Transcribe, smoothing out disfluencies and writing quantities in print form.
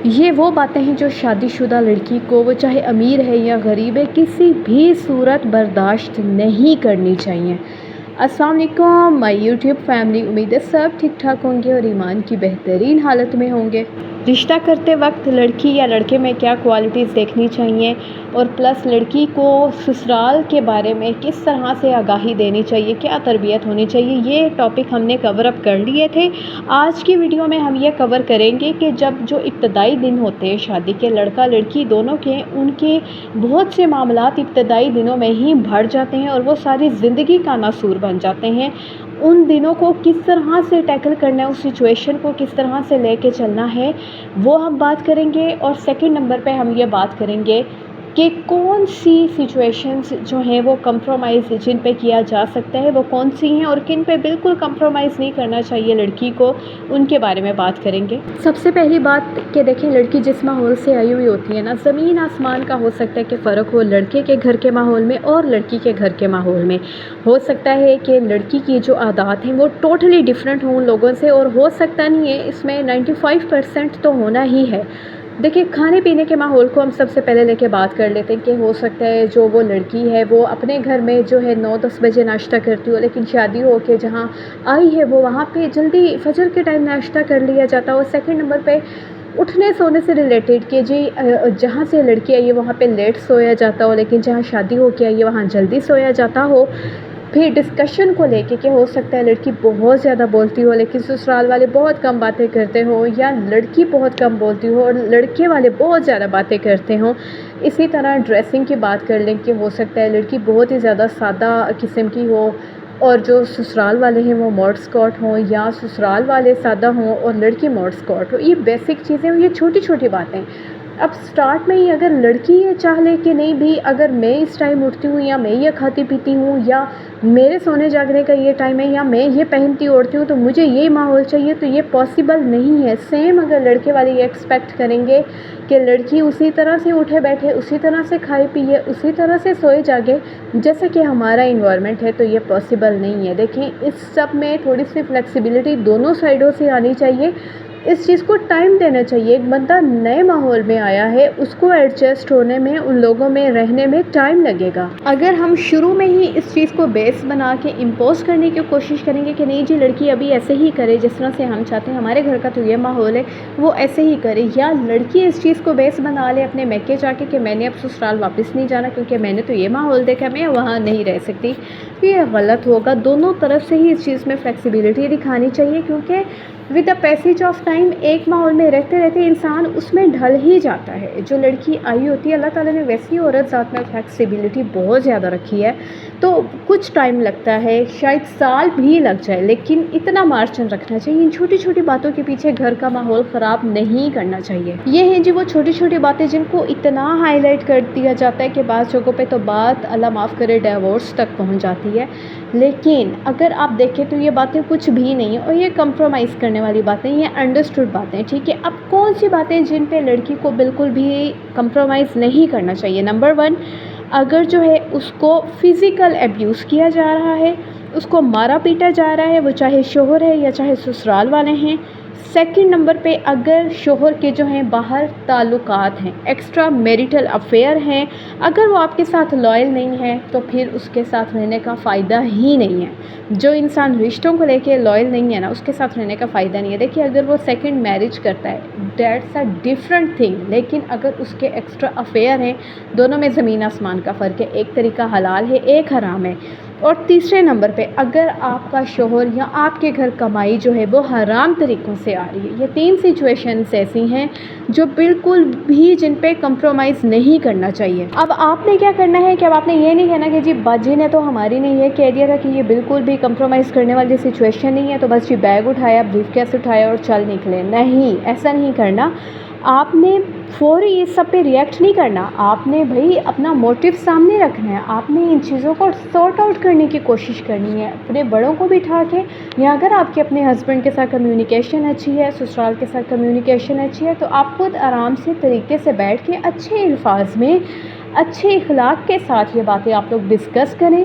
یہ وہ باتیں ہیں جو شادی شدہ لڑکی کو، وہ چاہے امیر ہے یا غریب ہے، کسی بھی صورت برداشت نہیں کرنی چاہیے۔ السلام علیکم مائی یوٹیوب فیملی، امید ہے سب ٹھیک ٹھاک ہوں گے اور ایمان کی بہترین حالت میں ہوں گے۔ رشتہ کرتے وقت لڑکی یا لڑکے میں کیا کوالٹیز دیکھنی چاہیے، اور پلس لڑکی کو سسرال کے بارے میں کس طرح سے آگاہی دینی چاہیے، کیا تربیت ہونی چاہیے، یہ ٹاپک ہم نے کور اپ کر لیے تھے۔ آج کی ویڈیو میں ہم یہ کور کریں گے کہ جب جو ابتدائی دن ہوتے ہیں شادی کے، لڑکا لڑکی دونوں کے، ان کے بہت سے معاملات ابتدائی دنوں میں ہی بڑھ جاتے ہیں اور وہ ساری زندگی کا ناسور بن جاتے ہیں۔ ان دنوں کو کس طرح سے ٹیکل کرنا ہے، اس سچویشن کو کس طرح سے لے کے چلنا ہے، وہ ہم بات کریں گے۔ اور سیکنڈ نمبر پہ ہم یہ بات کریں گے کہ کون سی سچویشنز جو ہیں وہ کمپرومائز جن پہ کیا جا سکتا ہے وہ کون سی ہیں، اور کن پہ بالکل کمپرومائز نہیں کرنا چاہیے لڑکی کو، ان کے بارے میں بات کریں گے۔ سب سے پہلی بات کہ دیکھیں، لڑکی جس ماحول سے آئی ہوئی ہوتی ہے نا، زمین آسمان کا ہو سکتا ہے کہ فرق ہو لڑکے کے گھر کے ماحول میں اور لڑکی کے گھر کے ماحول میں۔ ہو سکتا ہے کہ لڑکی کی جو عادات ہیں وہ ٹوٹلی ڈیفرنٹ ہوں لوگوں سے، اور ہو سکتا نہیں ہے، اس میں 95% تو ہونا ہی ہے۔ دیکھیں، کھانے پینے کے ماحول کو ہم سب سے پہلے لے کے بات کر لیتے ہیں کہ ہو سکتا ہے جو وہ لڑکی ہے وہ اپنے گھر میں جو ہے 9-10 بجے ناشتہ کرتی ہو، لیکن شادی ہو کے جہاں آئی ہے وہ وہاں پہ جلدی فجر کے ٹائم ناشتہ کر لیا جاتا ہو۔ سیکنڈ نمبر پہ اٹھنے سونے سے ریلیٹڈ کہ جی جہاں سے لڑکی آئی ہے وہاں پہ لیٹ سویا جاتا ہو، لیکن جہاں شادی ہو کے آئی ہے وہاں جلدی سویا جاتا ہو۔ پھر ڈسکشن کو لے کے کہ ہو سکتا ہے لڑکی بہت زیادہ بولتی ہو لیکن سسرال والے بہت کم باتیں کرتے ہوں، یا لڑکی بہت کم بولتی ہو اور لڑکے والے بہت زیادہ باتیں کرتے ہوں۔ اسی طرح ڈریسنگ کی بات کر لیں کہ ہو سکتا ہے لڑکی بہت ہی زیادہ سادہ قسم کی ہو اور جو سسرال والے ہیں وہ موڈ اسکرٹ ہوں، یا سسرال والے سادہ ہوں اور لڑکی موڈ اسکرٹ ہو۔ یہ بیسک چیزیں، یہ چھوٹی چھوٹی باتیں۔ اب سٹارٹ میں ہی اگر لڑکی یہ چاہ لے کہ نہیں بھی اگر میں اس ٹائم اٹھتی ہوں، یا میں یہ کھاتی پیتی ہوں، یا میرے سونے جاگنے کا یہ ٹائم ہے، یا میں یہ پہنتی اوڑھتی ہوں تو مجھے یہ ماحول چاہیے، تو یہ پاسبل نہیں ہے۔ سیم اگر لڑکے والے یہ ایکسپیکٹ کریں گے کہ لڑکی اسی طرح سے اٹھے بیٹھے، اسی طرح سے کھائے پیے، اسی طرح سے سوئے جاگے جیسے کہ ہمارا انوائرمنٹ ہے، تو یہ پاسبل نہیں ہے۔ دیکھیں، اس سب میں تھوڑی سی فلیکسیبلٹی دونوں سائڈوں سے آنی چاہیے۔ اس چیز کو ٹائم دینا چاہیے۔ ایک بندہ نئے ماحول میں آیا ہے، اس کو ایڈجسٹ ہونے میں، ان لوگوں میں رہنے میں ٹائم لگے گا۔ اگر ہم شروع میں ہی اس چیز کو بیس بنا کے امپوز کرنے کی کوشش کریں گے کہ نہیں جی لڑکی ابھی ایسے ہی کرے جس طرح سے ہم چاہتے ہیں، ہمارے گھر کا تو یہ ماحول ہے، وہ ایسے ہی کرے، یا لڑکی اس چیز کو بیس بنا لے اپنے میکے جا کے کہ میں نے اب سسرال واپس نہیں جانا کیونکہ میں نے تو یہ ماحول دیکھا، میں وہاں نہیں رہ سکتی، تو یہ غلط ہوگا۔ دونوں طرف سے ہی اس چیز میں فلیکسیبلٹی دکھانی چاہیے، کیونکہ with the passage of time ایک ماحول میں رہتے رہتے انسان اس میں ڈھل ہی جاتا ہے۔ جو لڑکی آئی ہوتی ہے، اللہ تعالیٰ نے ویسی عورت ذات میں فلیکسیبلٹی بہت زیادہ رکھی ہے، تو کچھ ٹائم لگتا ہے، شاید سال بھی لگ جائے، لیکن اتنا مارجن رکھنا چاہیے۔ ان چھوٹی چھوٹی باتوں کے پیچھے گھر کا ماحول خراب نہیں کرنا چاہیے۔ یہ ہیں جی وہ چھوٹی چھوٹی باتیں جن کو اتنا ہائی لائٹ کر دیا جاتا ہے کہ بعض جگہوں پہ تو بات اللہ معاف کرے ڈیورس تک پہنچ جاتی ہے، لیکن اگر آپ دیکھیں تو یہ باتیں کچھ بھی نہیں ہیں، اور یہ کمپرومائز کرنے والی باتیں، یہ انڈرسٹوڈ باتیں، ٹھیک ہے۔ اب کون سی باتیں جن پہ لڑکی کو بالکل بھی کمپرومائز نہیں کرنا چاہیے؟ نمبر 1، اگر جو ہے اس کو فزیکل ابیوز کیا جا رہا ہے، اس کو مارا پیٹا جا رہا ہے، وہ چاہے شوہر ہے یا چاہے سسرال والے ہیں۔ سیکنڈ نمبر پہ اگر شوہر کے جو ہیں باہر تعلقات ہیں، ایکسٹرا میریٹل افیئر ہیں، اگر وہ آپ کے ساتھ لائل نہیں ہے تو پھر اس کے ساتھ رہنے کا فائدہ ہی نہیں ہے۔ جو انسان رشتوں کو لے کے لائل نہیں ہے نا، اس کے ساتھ رہنے کا فائدہ نہیں ہے۔ دیکھیے، اگر وہ سیکنڈ میرج کرتا ہے دیٹس اے ڈفرنٹ تھنگ، لیکن اگر اس کے ایکسٹرا افیئر ہیں، دونوں میں زمین آسمان کا فرق ہے، ایک طریقہ حلال ہے، ایک حرام ہے۔ اور تیسرے نمبر پہ اگر آپ کا شوہر یا آپ کے گھر کمائی جو ہے وہ حرام طریقوں سے آ رہی ہے، یہ 3 سچویشنز ایسی ہیں جو بالکل بھی جن پہ کمپرومائز نہیں کرنا چاہیے۔ اب آپ نے کیا کرنا ہے کہ اب آپ نے یہ نہیں کہنا کہ جی باجی نے تو ہماری نے یہ کہہ دیا تھا کہ یہ بالکل بھی کمپرومائز کرنے والی سچویشن نہیں ہے، تو بس جی بیگ اٹھایا، بریف کیس اٹھایا اور چل نکلے۔ نہیں، ایسا نہیں کرنا۔ آپ نے فوری اس سب پہ ریئیکٹ نہیں کرنا، آپ نے بھائی اپنا موٹیو سامنے رکھنا ہے، آپ نے ان چیزوں کو سارٹ آؤٹ کرنے کی کوشش کرنی ہے اپنے بڑوں کو بٹھا کے، یا اگر آپ کے اپنے ہسبینڈ کے ساتھ کمیونیکیشن اچھی ہے، سسرال کے ساتھ کمیونیکیشن اچھی ہے، تو آپ خود آرام سے طریقے سے بیٹھ کے اچھے الفاظ میں، اچھے اخلاق کے ساتھ یہ باتیں آپ لوگ ڈسکس کریں۔